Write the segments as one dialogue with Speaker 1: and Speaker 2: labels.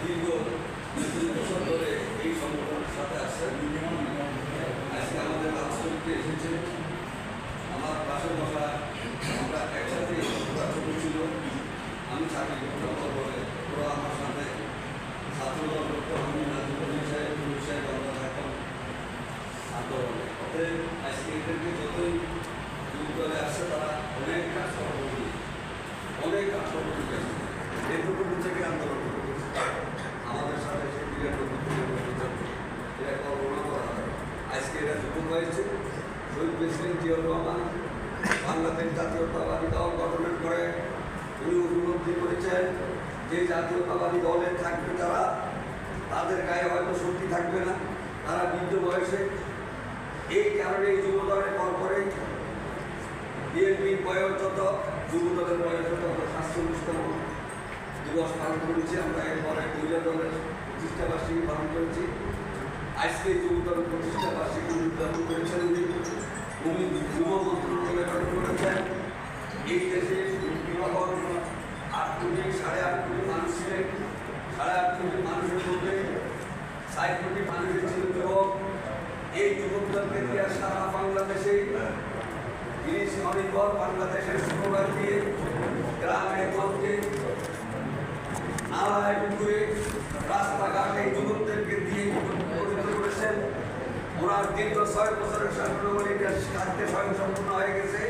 Speaker 1: দীর্ঘ ২-৩ বছর ধরে এই সংগঠনের সাথে আসছেন। আজকে আমাদের রাজনীতিতে এসেছে। আমার পাশে বসা আমরা একসাথে ছোট ছিল। আমি চাকরি করতাম বলে ওরা আমার সাথে ছাত্রদল করতো। আমি নাজিবুল সাহেব পুলিশ সাহেব আমরা থাকতাম আন্দোলনে। অতএব আজকে এদেরকে যতই যুগ দলে আসছে তারা অনেক কাজ সহযোগী অনেক কাজ সহযোগী গেছে। এটুকু থেকে আন্দোলন করেছে আমাদের সাথে সে এটা কল্পনা করা হয়। আজকে এটা যুবক হয়েছে। শহীদ প্রেসিডেন্ট জিয়াউর রহমান বাংলাদেশ জাতীয়তাবাদী দল গঠনের পরে উনি উপলব্ধি করেছেন যে জাতীয়তাবাদী দলে থাকবে তারা, তাদের গায়ে হয়তো শক্তি থাকবে না, তারা বৃদ্ধ বয়সে। এই কারণে এই যুব দলের পর পরে বিএনপির বয়স যত, যুব দলের বয়স যত ৪৭তম দিবস পালন করেছি আমরা। এরপরে দলীয় দলের প্রতিষ্ঠাবার্ষিকী পালন করেছি। আজকে যুব দলের প্রতিষ্ঠাবার্ষিকী উদ্যাপন করেছেন উনি যুব মন্ত্রণালয়ে গঠন করেছেন। এই দেশে তখন ৮ কোটি ৮.৫ কোটি মানুষ ছিলেন। ৮.৫ কোটি মানুষের মধ্যে ৬০ কোটি মানুষের ছিল যুবক। এই যুবকদেরকে দিয়ে সারা বাংলাদেশে জিনিস অনির্ভর বাংলাদেশের স্লোগান দিয়ে গ্রামে গঞ্জে নালায় পুকুরে রাস্তাঘাটে যুবকদেরকে দিয়ে গঠিত করেছেন। ওনার দীর্ঘ ৬ বছরের শাসনামলে কাজকে স্বয়ংসম্পূর্ণ হয়ে গেছে।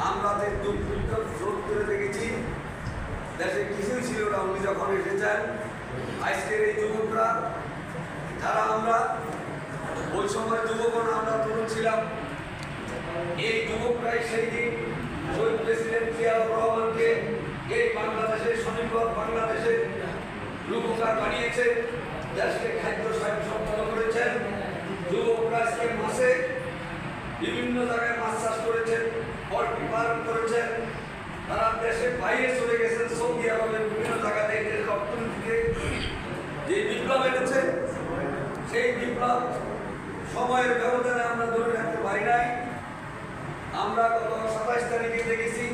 Speaker 1: আমরা দুর্ভিক্ষ রোধ করে দেখেছি। দেশে কিছুই ছিল না উনি যখন এসেছেন। আজকের এই যুবকরা যারা আমরা ওই সময় যুবকরা আমরা তরুণ ছিলাম, এই যুবকরাই সেই দিন শহীদ প্রেসিডেন্ট জিয়াউর রহমানকে এই বাংলাদেশের স্বনির্ভর বাংলাদেশের রূপকার বানিয়েছে। দেশকে খাদ্য স্বয়ংসম্পন্ন করেছেন। যুবকরা আজকে মাসে বিভিন্ন জায়গায় মাছ চাষ করেছেন, পোল্ট্রি পালন করেছেন। তারা দেশের বাইরে চলে গেছেন, সৌদি আরবের বিভিন্ন জায়গাতে দেশের অর্থনীতিকে যে বিপ্লব এনেছে, সেই বিপ্লব সময়ের ব্যবধানে আমরা ধরে রাখতে পারি নাই। আমরা গত ২৭ তারিখে দেখেছি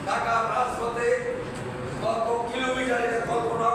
Speaker 1: ঢাকা রাজপথে কত কিলোমিটার কল্পনা